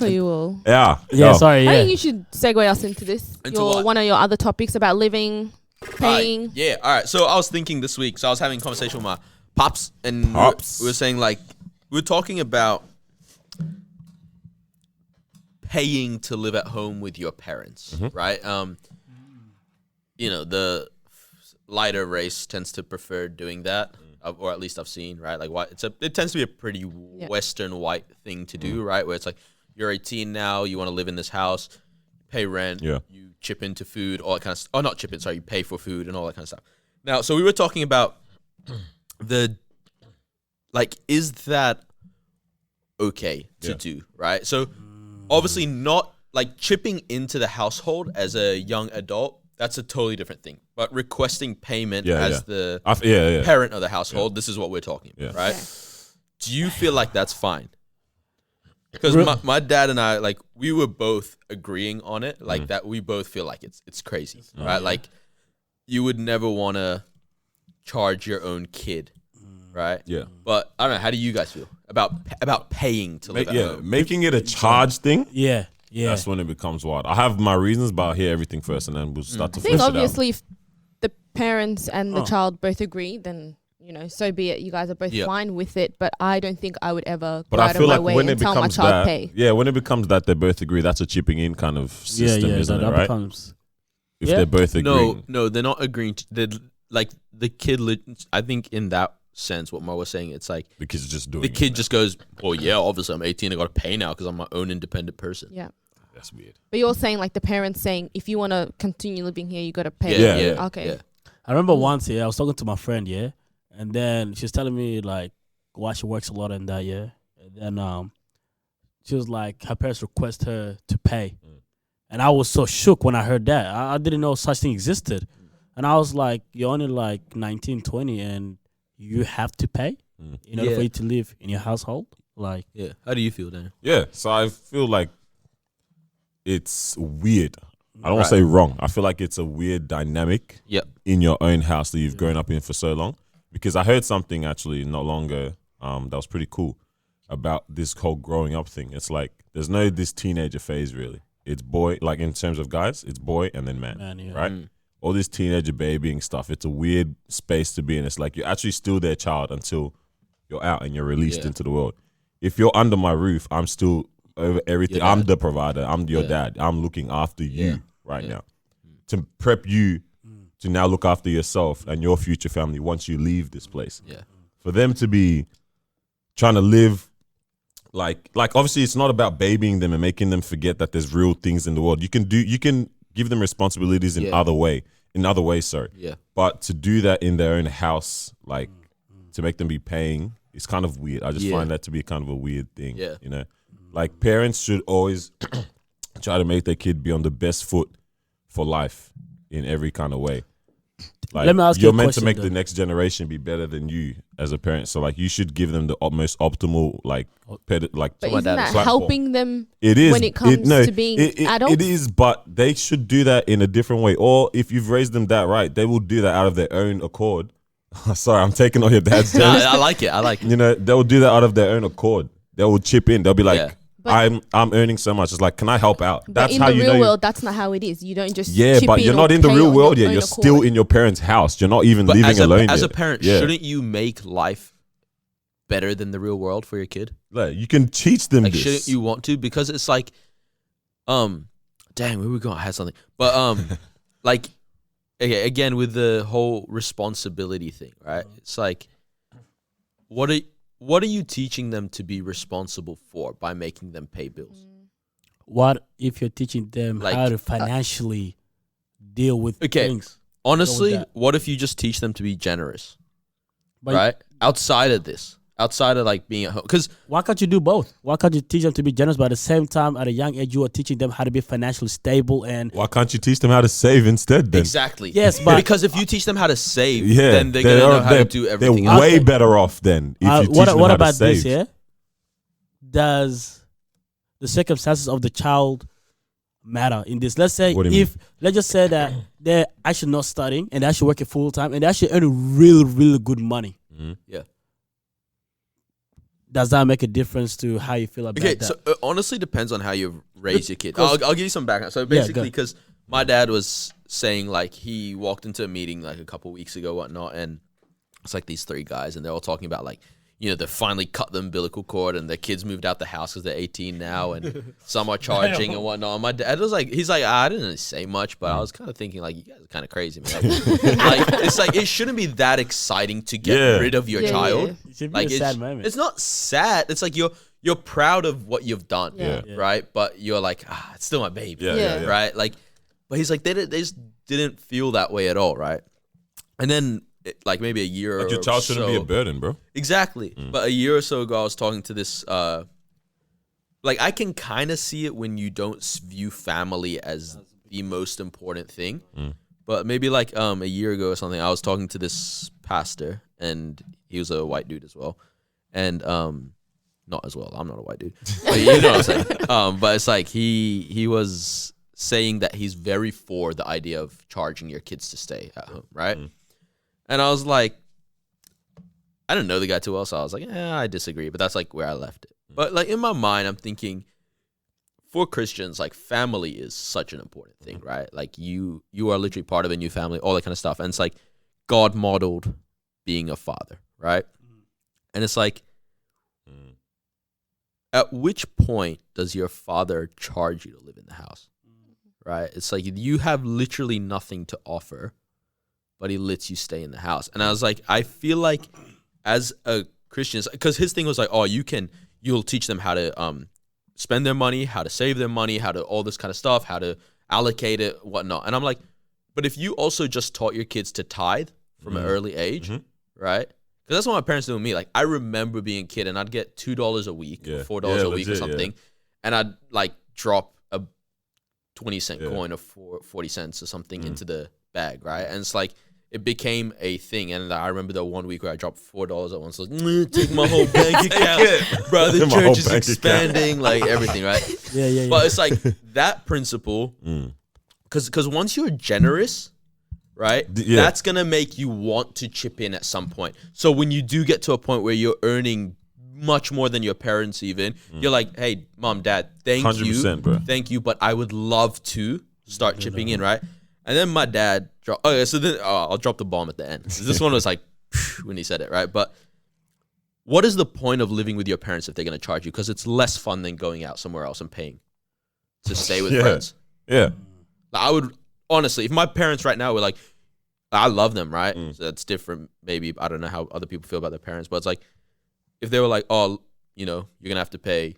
For you all. Yeah. Yeah, sorry, I yeah. think you should segue us into this. Into what? One of your other topics about living, paying. Yeah, all right. So I was thinking this week, so I was having a conversation with my pops, and Pops. we were saying, like, we were talking about paying to live at home with your parents, right? You know, the lighter race tends to prefer doing that, or at least I've seen, right? Like, it tends to be a pretty Western white thing to do, right? Where it's like, you're 18 now, you want to live in this house, pay rent, you chip into food, all that kind of stuff. Oh, not chip in, sorry, you pay for food and all that kind of stuff. Now, so we were talking about is that okay to do, right? So obviously not like chipping into the household as a young adult, that's a totally different thing. But requesting payment as the parent of the household, this is what we're talking about, right? Okay. Do you feel like that's fine? Because my dad and I, like, we were both agreeing on it, like that we both feel like it's crazy, right? Like, you would never want to charge your own kid, right? Yeah. But I don't know, how do you guys feel about paying to live at home? Making it a charge thing. Yeah. That's when it becomes wild. I have my reasons, but I'll hear everything first, and then we'll start to I flesh think it out. obviously if the parents and the child both agree, then so be it. You guys are both fine with it, but I don't think I would ever But go I out of feel my like way when and it tell my becomes child that, pay. when it becomes that they both agree, that's a chipping in kind of system, isn't it? that Right? becomes. If they both agree. No, they're not agreeing. Like the kid. I think in that sense, what Mo was saying, it's like The kid's just doing the it. kid just goes, "Oh yeah, obviously I'm 18. I got to pay now because I'm my own independent person." Yeah. That's weird. But you're saying like the parents saying, if you want to continue living here, you got to pay. Yeah. Okay. Yeah. I remember once, I was talking to my friend, and then she was telling me like why she works a lot in that, and then she was like her parents request her to pay, and I was so shook when I heard that. I didn't know such thing existed, and I was like, you're only like 19, 20, and you have to pay in order for you to live in your household, like. Yeah. How do you feel, Daniel? Yeah, so I feel like it's weird. I don't want to say wrong. I feel like it's a weird dynamic in your own house that you've grown up in for so long. Because I heard something actually not long ago that was pretty cool about this whole growing up thing. It's like there's no this teenager phase really. It's boy, like in terms of guys, it's boy and then man, right? All this teenager babying stuff. It's a weird space to be in. It's like you're actually still their child until you're out and you're released into the world. If you're under my roof, I'm still over everything. I'm the provider. I'm your dad. I'm looking after you right now to prep you to now look after yourself and your future family once you leave this place. Yeah. For them to be trying to live like obviously it's not about babying them and making them forget that there's real things in the world. You can give them responsibilities in other ways, sorry. Yeah. But to do that in their own house, like to make them be paying, it's kind of weird. I just find that to be kind of a weird thing. Yeah. You know? Like parents should always try to make their kid be on the best foot for life in every kind of way. Like, let me ask you're you a meant question, to make though. the next generation be better than you as a parent. So like you should give them the most optimal But isn't that platform. helping them It is when it comes to being adults? It is, but they should do that in a different way. Or if you've raised them that right, they will do that out of their own accord. Sorry, I'm taking all your dad's jokes. I like it. You know, they will do that out of their own accord. They will chip in. They'll be like, But- I'm earning so much. It's like, can I help out? But That's in how the you real know. world, that's not how it is. You don't just Yeah, chip but in you're or not in the pay real on world your yet. own You're accord. still in your parents' house. You're not even But living alone as a yet. parent, shouldn't you make life better than the real world for your kid? Like, you can teach them Like, this. shouldn't you want to? Because it's like, dang, where we going? I had something, but like, okay, again with the whole responsibility thing, right? It's like, what are you teaching them to be responsible for by making them pay bills? What if you're teaching them Like, how to financially deal with things? Honestly, that. what if you just teach them to be generous, But right? Outside of like being at home, because why can't you do both? Why can't you teach them to be generous, but at the same time, at a young age, you are teaching them how to be financially stable and Why can't you teach them how to save instead then? exactly, Yes, but- because if you teach them how to save, Yeah, then they're gonna know how to do everything They're else. way better off then if you teach them what how about to save. this? Yeah, does the circumstances of the child matter in this? Let's say What do you let's just say that they're actually not studying and they're actually working full time and they're actually earning really, really good money. Yeah. does that make a difference to how you feel about that? So it honestly depends on how you raise your kid. I'll give you some background. So basically, because my dad was saying, like, he walked into a meeting like a couple weeks ago, whatnot, and it's like these 3 guys, and they're all talking about, like, they finally cut the umbilical cord, and their kids moved out the house because they're 18 now, and some are charging and whatnot. And my dad was like, he's like, I didn't really say much, but I was kind of thinking, like, you guys are kind of crazy, man. Like, it's like, it shouldn't be that exciting to get rid of your child. It should be like, a sad moment. It's not sad. It's like you're proud of what you've done, right? But you're like, it's still my baby, right? Like, but he's like, they just didn't feel that way at all, right? And then, like, maybe a year or so. Your child shouldn't be a burden, bro. Exactly. But a year or so ago, I was talking to this, like, I can kind of see it when you don't view family as the most important thing. But maybe, like, a year ago or something, I was talking to this pastor, and he was a white dude as well. And, not as well, I'm not a white dude. But you know what I'm saying. But it's like, he was saying that he's very for the idea of charging your kids to stay at home, right? And I was like, I didn't know the guy too well, so I was like, I disagree. But that's like where I left it. But like in my mind, I'm thinking, for Christians, like family is such an important thing, right? Like you are literally part of a new family, all that kind of stuff. And it's like God modeled being a father, right? And it's like, at which point does your father charge you to live in the house, right? It's like you have literally nothing to offer, but he lets you stay in the house. And I was like, I feel like as a Christian, because his thing was like, oh, you'll teach them how to spend their money, how to save their money, how to all this kind of stuff, how to allocate it, whatnot. And I'm like, but if you also just taught your kids to tithe from an early age, right? Because that's what my parents did with me. Like, I remember being a kid, and I'd get $2 a week, or $4 a week or something, and I'd like drop a 20-cent coin or 40 cents or something into the bag, right? And it's like, it became a thing. And I remember the one week where I dropped $4 at once. Like, take my whole bank account. Bro, the church is expanding, like everything, right? Yeah. But it's like that principle, because once you're generous, right, that's going to make you want to chip in at some point. So when you do get to a point where you're earning much more than your parents even, you're like, hey, mom, dad, thank 100%, you. Bro. Thank you, but I would love to start chipping in, right? And then my dad dropped. Okay, so then I'll drop the bomb at the end. This one was like when he said it, right? But what is the point of living with your parents if they're going to charge you? Because it's less fun than going out somewhere else and paying to stay with friends. Yeah. Like, I would honestly, if my parents right now were like, I love them, right? So that's different. Maybe I don't know how other people feel about their parents, but it's like if they were like, oh, you're gonna have to pay,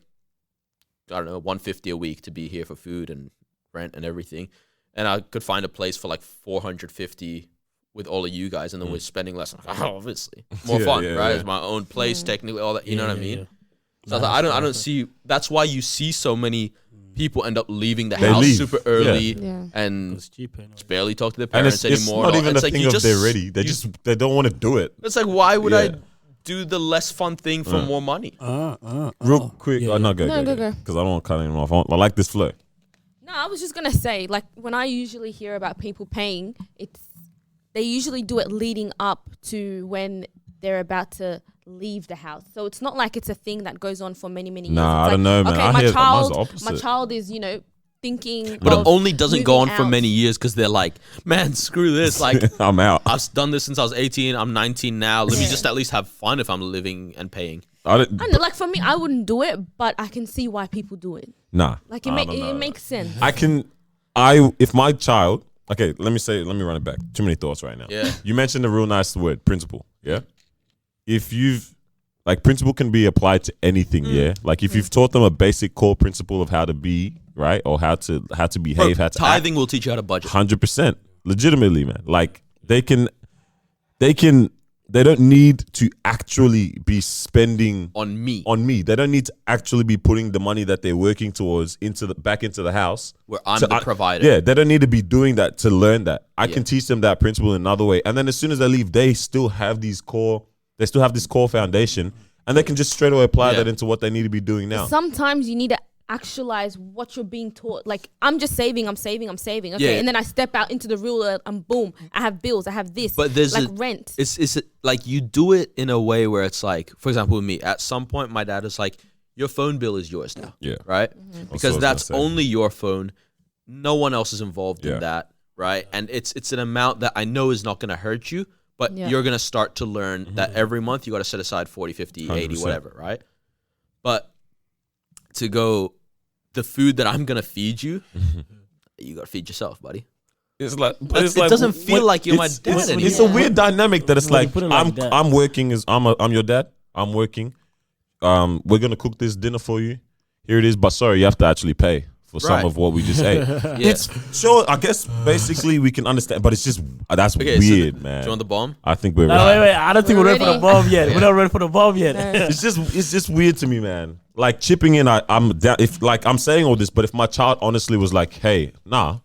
I don't know, $150 a week to be here for food and rent and everything. And I could find a place for like $450 with all of you guys, and then we're spending less. Like, oh, obviously, more fun, right? It's my own place, technically, all that. You know what I mean? Yeah. So I don't see. That's why you see so many people end up leaving the house super early and just barely talk to their parents anymore. It's not even a thing of they're ready. They don't want to do it. It's like, why would I do the less fun thing for more money? Real quick, go because I don't want to cut anyone off. I like this flow. No, I was just gonna say, like, when I usually hear about people paying, they usually do it leading up to when they're about to leave the house. So it's not like it's a thing that goes on for many years. Nah, I don't know, man. Okay, my child is, thinking. But it only doesn't go on for many years because they're like, man, screw this. Like, I'm out. I've done this since I was 18. I'm 19 now. Let me just at least have fun if I'm living and paying. I don't know, like for me, I wouldn't do it, but I can see why people do it. Nah, like it makes sense. If my child, okay, let me run it back. Too many thoughts right now. Yeah. You mentioned a real nice word, principle. Yeah. If principle can be applied to anything. Yeah. Like if you've taught them a basic core principle of how to be, right, or how to behave, how to tithing will teach you how to budget. 100%, legitimately, man. Like they don't need to actually be spending on me. They don't need to actually be putting the money that they're working towards back into the house. Where I'm the provider. Yeah, they don't need to be doing that to learn that. I can teach them that principle in another way. And then as soon as they leave, they still have this core foundation, and they can just straight away apply that into what they need to be doing now. Sometimes you need to actualize what you're being taught. Like, I'm just saving. Okay, Yeah. and then I step out into the real world and boom, I have bills, I have this. But there's like rent. It's like you do it in a way where it's like, for example, with me, at some point, my dad is like, your phone bill is yours now. Yeah. Right? Mm-hmm. Because that's only your phone. No one else is involved Yeah. in that. Right? And it's an amount that I know is not going to hurt you, but you're going to start to learn that every month you got to set aside 40, 50, 80, 100%. whatever. Right? But to go, the food that I'm going to feed you, you got to feed yourself, buddy. It's like, It doesn't feel like you're my dad anymore. It's a weird dynamic that it's When you like, put it like that. I'm working I'm your dad. I'm working. We're gonna cook this dinner for you. Here it is, but sorry, you have to actually pay for some Right. of what we just ate. Yeah. It's sure. I guess basically we can understand, but it's just that's Okay, weird, do man. you want the bomb? I think we're. No, wait. I don't think we're ready for the Ready? bomb yet. We're not ready for the bomb yet. It's just weird to me, man. Like chipping in, I'm down. If like I'm saying all this, but if my child honestly was like, "Hey, nah,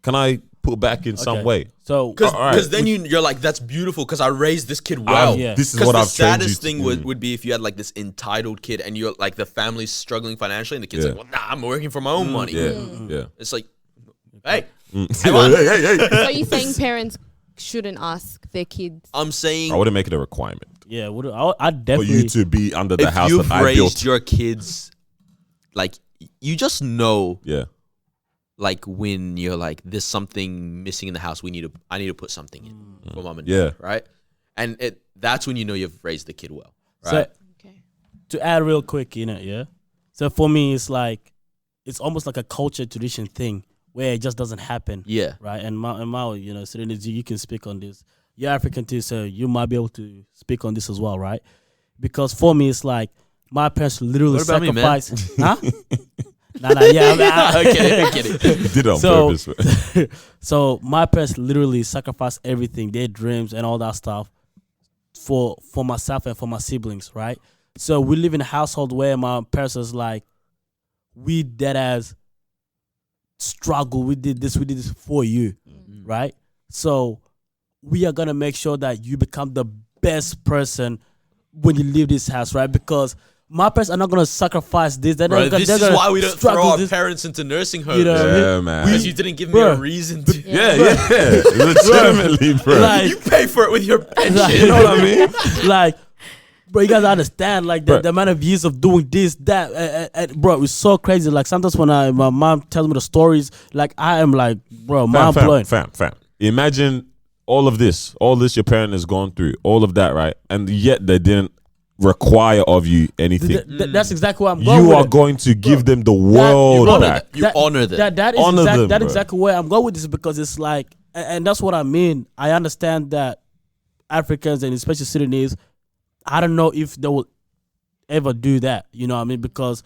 can I put back in some Okay. way?" So Because All right. then you're like, that's beautiful because I raised this kid well. Yeah. This is Because what the I've trained you saddest to thing do. would be if you had like this entitled kid and you're like the family's struggling financially and the kid's Yeah. like, well, nah, I'm working for my own money. Yeah, yeah. It's like, hey, Hey. So you're saying parents shouldn't ask their kids? I'm saying I wouldn't make it a requirement yeah, I for definitely. you to be under the if house you've that I raised built. your kids, like you just know, Yeah, like when you're like, there's something missing in the house. I need to put something in for mom and Yeah. dad, right? And that's when you know you've raised the kid well, right? So Okay. to add real quick, yeah. So for me, it's like it's almost like a culture tradition thing where it just doesn't happen. Yeah. Right. And my Serenity, you can speak on this. You're African too, so you might be able to speak on this as well, right? Because for me, it's like my parents literally What about me, man? sacrificed. Huh? Yeah. I'm kidding. you did it on So- purpose. Man. So my parents literally sacrificed everything, their dreams and all that stuff, for myself and for my siblings, right? So we live in a household where my parents is like, we dead as struggle. We did this for you, right? So we are gonna make sure that you become the best person when you leave this house, right? Because my parents are not gonna sacrifice this. They're Bro, not gonna, this they're is gonna why we don't struggle throw our this. parents into nursing homes. You know what I mean? Yeah, man. Because you didn't give me a Bro. reason to. yeah. Legitimately, bro. Like, You pay for it with your pension. Like- you know what I mean? like, bro, you guys understand, like, Bro. the amount of years of doing this, that, and bro, it's so crazy. Like, sometimes when my mom tells me the stories, like, I am like, bro, mind blowing. Fam. Imagine all this your parent has gone through, all of that, right? And yet they didn't require of you anything. That's exactly where I'm going. You with are it. going to give them the world honor back. that. You honor them. That is Honor them, that bro. exactly where I'm going with this, because it's like, and that's what I mean. I understand that Africans and especially Sudanese, I don't know if they will ever do that. You know what I mean? Because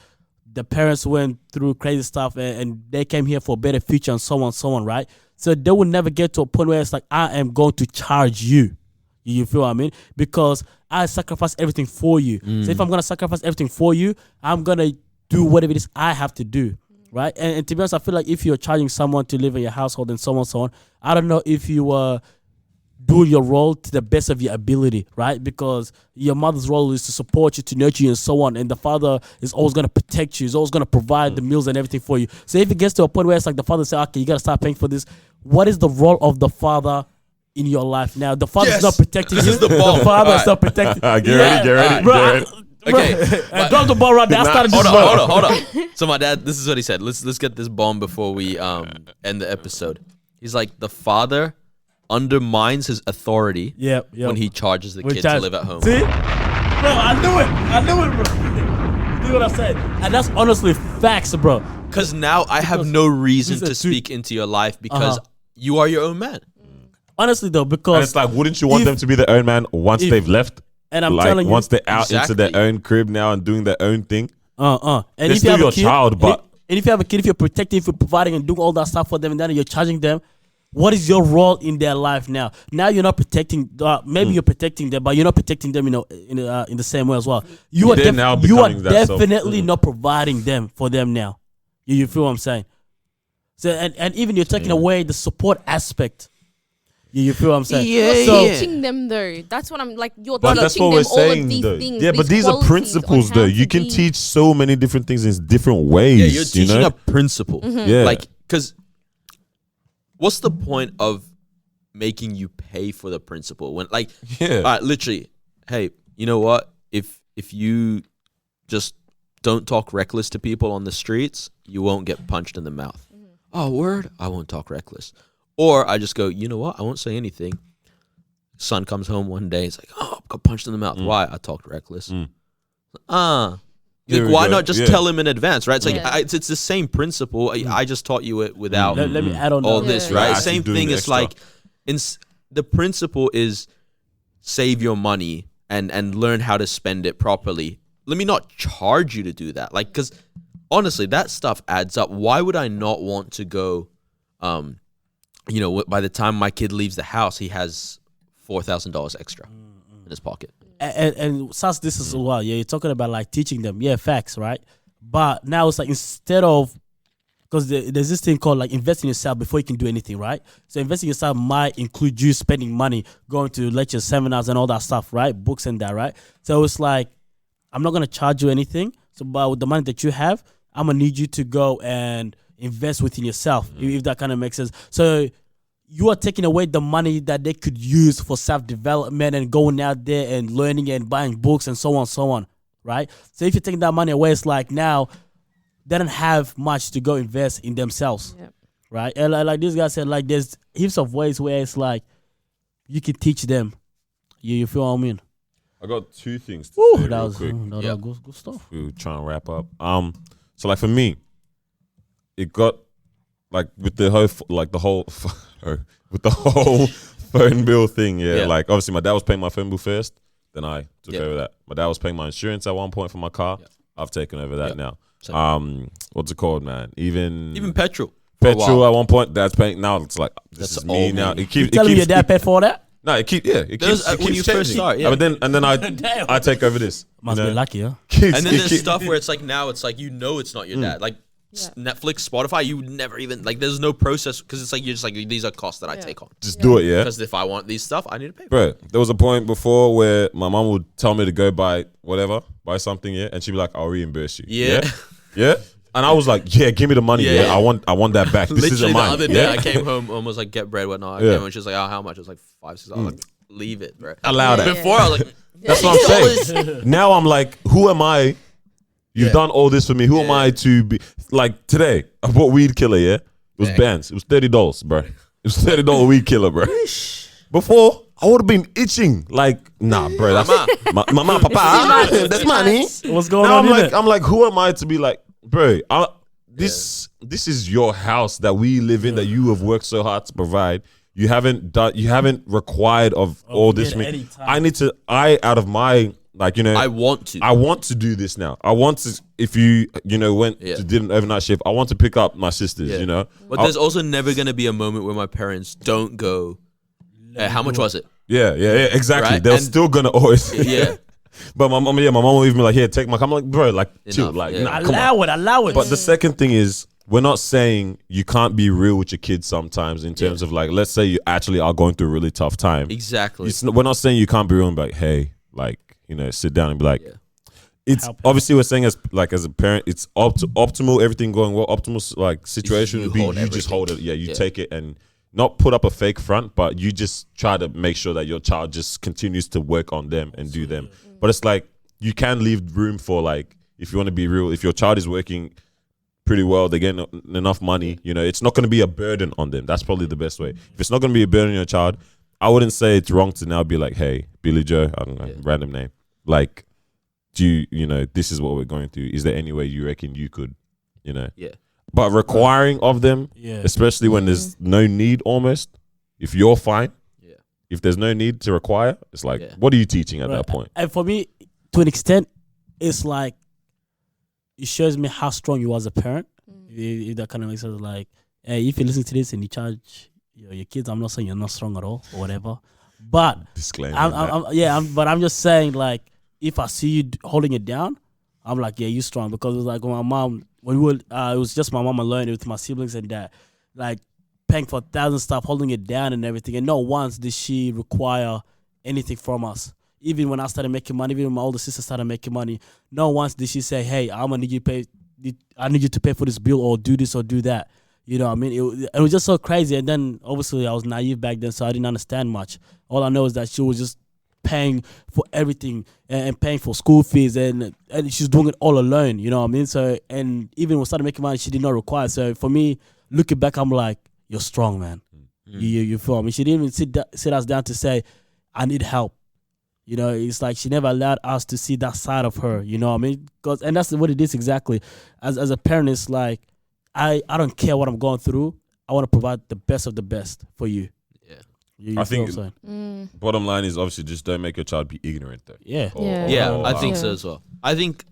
the parents went through crazy stuff and they came here for a better future and so on, right? So they will never get to a point where it's like, I am going to charge you. You feel what I mean? Because I sacrifice everything for you. So if I'm going to sacrifice everything for you, I'm going to do whatever it is I have to do. Right? And to be honest, I feel like if you're charging someone to live in your household and so on, I don't know if you were doing your role to the best of your ability, right? Because your mother's role is to support you, to nurture you and so on. And the father is always going to protect you. He's always going to provide the meals and everything for you. So if it gets to a point where it's like the father says, okay, you got to start paying for this. What is the role of the father in your life now? The father's Yes. not protecting This you. is the bomb. father is Alright. not protecting Get ready. Bro, Okay, bro, drop the ball right there. I started this Hold on. So my dad, this is what he said. Let's get this bomb before we end the episode. He's like, the father undermines his authority Yep. when he charges the When kid to charge- live at home. See? Bro, I knew it, bro. You see what I said? And that's honestly facts, bro. Because now I have no reason these are to two- speak into your life because Uh-huh. you are your own man. Honestly, though, And because it's like, wouldn't you want if- them to be their own man once if- they've left? and I'm like telling you, once they're out into their Exactly. own crib now and doing their own thing. And They're if still you have your a kid, child, but- and if you have a kid, if you're protecting, if you're providing and doing all that stuff for them, and then you're charging them, what is your role in their life now? Now you're not protecting. Maybe you're protecting them, but you're not protecting them. In the same way as well. You are They're now you are becoming that self- definitely not providing them for them now. You feel what I'm saying? So and even you're taking away the support aspect. You feel what I'm saying? You're So teaching them though. That's what I'm like. You're But that's teaching what them we're all saying, of these though. things. Yeah, but these are qualities principles, on though. how You to can be- teach so many different things in different ways. Yeah, you're teaching you know? a principle. Yeah. Like, because what's the point of making you pay for the principle when, like, Yeah. literally, hey, you know what? If you just don't talk reckless to people on the streets, you won't get punched in the mouth. Oh, word? I won't talk reckless. Or I just go, you know what? I won't say anything. Son comes home one day. It's like, oh, I got punched in the mouth. Why? I talked reckless. Mm. Like, Here we why go. not just Yeah. tell him in advance, right? It's like Yeah. it's the same principle. I just taught you it without let me add on all that. this, Yeah. right? Actually Same doing thing. the It's extra. like the principle is save your money and learn how to spend it properly. Let me not charge you to do that, like, because honestly, that stuff adds up. Why would I not want to go? By the time my kid leaves the house, he has $4,000 extra in his pocket. And Sas, this is well, yeah, you're talking about like teaching them, yeah, facts, right? But now it's like instead of, because there's this thing called like invest in yourself before you can do anything, right? So investing in yourself might include you spending money, going to lectures, seminars, and all that stuff, right? Books and that, right? So it's like, I'm not gonna charge you anything. So, but with the money that you have, I'm gonna need you to go and invest within yourself, if that kind of makes sense. So you are taking away the money that they could use for self-development and going out there and learning and buying books and so on, right? So if you're taking that money away, it's like now they don't have much to go invest in themselves, Yep. right? And like this guy said, like there's heaps of ways where it's like you can teach them. You feel what I mean? I got two things to Ooh, say that real was quick. good stuff. We were trying to wrap up. So like for me, it got like with the whole with the whole phone bill thing. Yeah, Yeah. like obviously my dad was paying my phone bill first, then I took Yeah. over that. My dad was paying my insurance at one point for my car. Yeah. I've taken over that Yeah. now. Same. What's it called, man? Even petrol. for a petrol while. at one point. Dad's paying now. It's like this That's is me all now. me. It keeps. Telling me your dad paid for that? No, it keeps. Yeah, it Those- keeps. It when keeps you first changing. start, yeah. But then I Damn. I take over this. Must you be know? lucky, huh? Keeps- And then it there's keep- stuff where it's like now it's like it's not your dad. Like Yeah. Netflix, Spotify, you would never even like. There's no process because it's like you're just like these are costs that I Yeah. take on. just do it, yeah. Because if I want these stuff, I need to pay. For Bro, there was a point before where my mom would tell me to go buy something, yeah, and she'd be like, "I'll reimburse you." Yeah. yeah. And I was like, "Yeah, give me the money. Yeah. Yeah, I want that back. This Literally isn't the mine." other day, yeah? I came home almost like get bread, whatnot. I Yeah. came home, she was like, "Oh, how much?" It was like $5-6. I was like, "Leave it, bro." Allow that. Yeah. Before I was like, That's what I'm saying. Now I'm like, who am I? You've Yeah. done all this for me. Who am Yeah. I to be like today? I bought Weed Killer, yeah? It was Dang. bands. It was $30, bro. It was $30 Weed Killer, bro. Before, I would have been itching. Like, nah, bro, that's mama, papa. That's money. What's going Now on in I'm like, who am I to be like, bro? This is your house that we live in that you have worked so hard to provide. You haven't required of all this. at any time. I need to. Out of my I want to. I want to do this now. I want to. If you went Yeah. to did an overnight shift, I want to pick up my sisters. Yeah. But there's also never gonna be a moment where my parents don't go. Hey, how much was it? yeah, exactly. Right? They're And- still gonna always. Yeah. But my mom will even be like, "Here, take my." I'm like, bro, like, chill, Enough, like, yeah. nah, come on. Allow it. But the second thing is, we're not saying you can't be real with your kids sometimes in terms of like, let's say you actually are going through a really tough time. Exactly. We're not saying you can't be real and be like, hey, like, sit down and be like, Yeah. it's Help. obviously we're saying as a parent, it's optimal, everything going well, optimal like situation You would be hold you just everything. hold it. Yeah, you Yeah. take it and not put up a fake front, but you just try to make sure that your child just continues to work on them and do them. But it's like, you can leave room for like, if you want to be real, if your child is working pretty well, they get enough money, it's not going to be a burden on them. That's probably the best way. If it's not going to be a burden on your child, I wouldn't say it's wrong to now be like, hey, Billy Joe, I don't know, random name. Like, do you, this is what we're going through. Is there any way you reckon you could, Yeah. But requiring of them, Yeah. especially when there's no need almost, if you're fine, Yeah. if there's no need to require, it's like, Yeah. what are you teaching at Right. that point? And for me, to an extent, it's like it shows me how strong you are as a parent. If that kind of makes sense, like, hey, if you listen to this and you charge your kids, I'm not saying you're not strong at all or whatever, but Disclaimer. but I'm just saying, like, if I see you holding it down, I'm like, yeah, you strong, because it was like when my mom, when we were, it was just my mom alone with my siblings and that, like, paying for 1,000 stuff, holding it down and everything. And not once did she require anything from us. Even when I started making money, even when my older sister started making money, not once did she say, "Hey, I'm gonna need you to pay. I need you to pay for this bill or do this or do that." You know what I mean? It was just so crazy. And then obviously I was naive back then, so I didn't understand much. All I know is that she was just paying for everything and paying for school fees and she's doing it all alone. You know what I mean? So, and even when we started making money, she did not require. So for me, looking back, I'm like, you're strong, man. You feel me? She didn't even sit us down to say, I need help. You know, it's like she never allowed us to see that side of her. You know what I mean? And that's what it is exactly. As a parent, it's like, I don't care what I'm going through. I want to provide the best of the best for you. Yeah. I think bottom line is obviously just don't make your child be ignorant though. Yeah. I think so as well. I think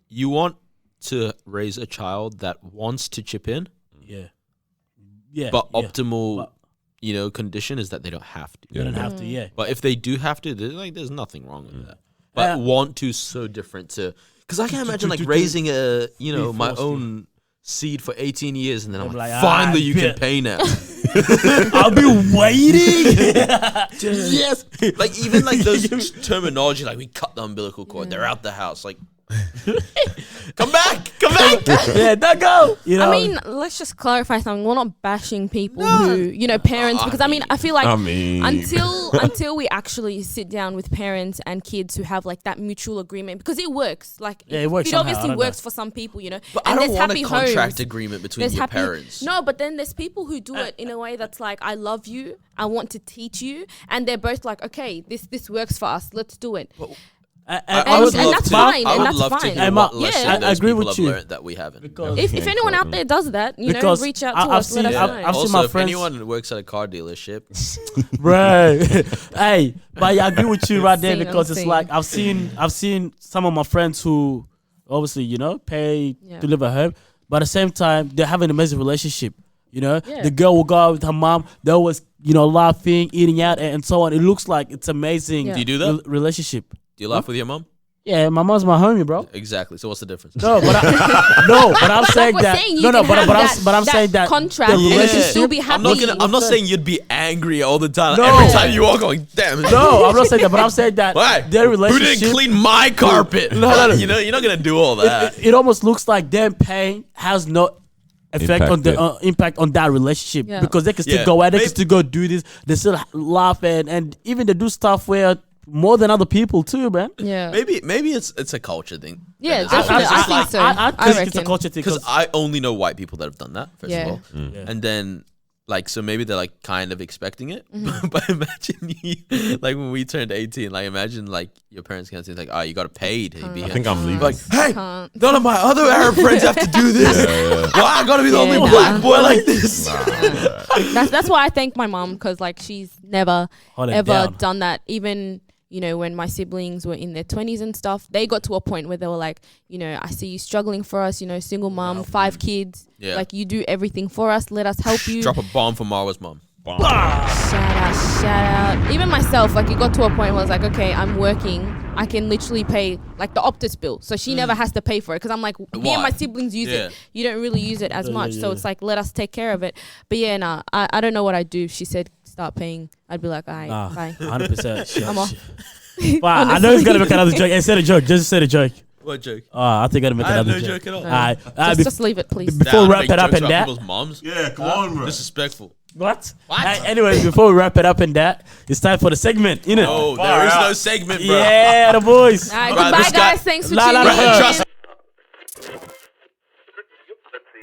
you want to raise a child that wants to chip in. Yeah. But optimal, condition is that they don't have to. They don't have to, yeah. But if they do have to, there's nothing wrong with that. But want to so different to, because I can't imagine like raising my own seed for 18 years and then I'm like, finally you can pay now. I'll be waiting. Yes. Like even like those terminology, like we cut the umbilical cord, they're out the house. Like, come back. Yeah, don't go. You know? I mean, let's just clarify something. We're not bashing people who, parents, because I feel like until we actually sit down with parents and kids who have like that mutual agreement, because it works. Like it works. It obviously works for some people, But I don't want a contract agreement between your parents. No, but then there's people who do it in a way that's like, I love you, I want to teach you, and they're both like, okay, this works for us, let's do it. I would love that's to. fine. I would that's love fine. to hear what lesson I those agree people with have you. learned that we haven't. Because if anyone out there does that, reach out to us. Let us know. I've also, seen my if friends. anyone works at a car dealership, Right. Hey, but I agree with you right there Unseen, because it's unseen. like I've seen some of my friends who obviously pay to live at home, but at the same time they have an amazing relationship. The girl will go out with her mom. They always laughing, eating out, and so on. It looks like it's amazing. Do you do that? Relationship? Do you laugh with your mom? Yeah, my mom's my homie, bro. Exactly. So what's the difference? No, but I'm saying that. But I'm saying that contract. the You can relationship. still be happy. I'm not saying you'd be angry all the time. No. Every time you walk, going, damn. No, I'm not saying that. But I'm saying that Why? their Who relationship. didn't clean my carpet? No. You're not gonna do all that. It almost looks like them paying has no effect on the impact on that relationship because they can still go out, they can still go do this, they still laugh and even they do stuff where more than other people too, man. Yeah. Maybe it's a culture thing. Yeah, It's definitely. just I think like- so. I think it's a reckon. culture thing Because I only know white people that have done that, first Yeah. of all. And then, so maybe they're, kind of expecting it. Mm-hmm. But imagine, when we turned 18, imagine, your parents can't say, you got to pay to be I here. think I'm leaving. Like, hey, Can't. none of my other Arab friends have to do this. Why I got to be the only nah. black boy like this? That's why I thank my mom, because she's never Hold it ever down. done that. Even when my siblings were in their 20s and stuff, they got to a point where they were like, I see you struggling for us, single mom, 5 kids, Yeah. you do everything for us, let us help you. Drop a bomb for Marwa's mom. Shout out. Even myself, it got to a point where I was like, okay, I'm working. I can literally pay the Optus bill. So she never has to pay for it. Because I'm like, me and my siblings use it. You don't really use it as much. So it's let us take care of it. But yeah, I don't know what I'd do. She said, start paying. I'd be like, all right, bye. 100%. I'm off. Wow, I know he's gonna make another joke. Hey, say the joke. Just say the joke. What joke? I think I'm gonna make I have another no joke. joke at all. Alright, Just leave it, please. before we Nah, wrap make it up jokes and about that. people's moms. Yeah, come on, bro. Disrespectful. What? What? Anyways, before we wrap it up and that, it's time for the segment, innit? Oh, there is no segment, bro. Yeah, the boys. All right, Right, goodbye, this guy- guys. Thanks for La, la, tuning la. in. Trust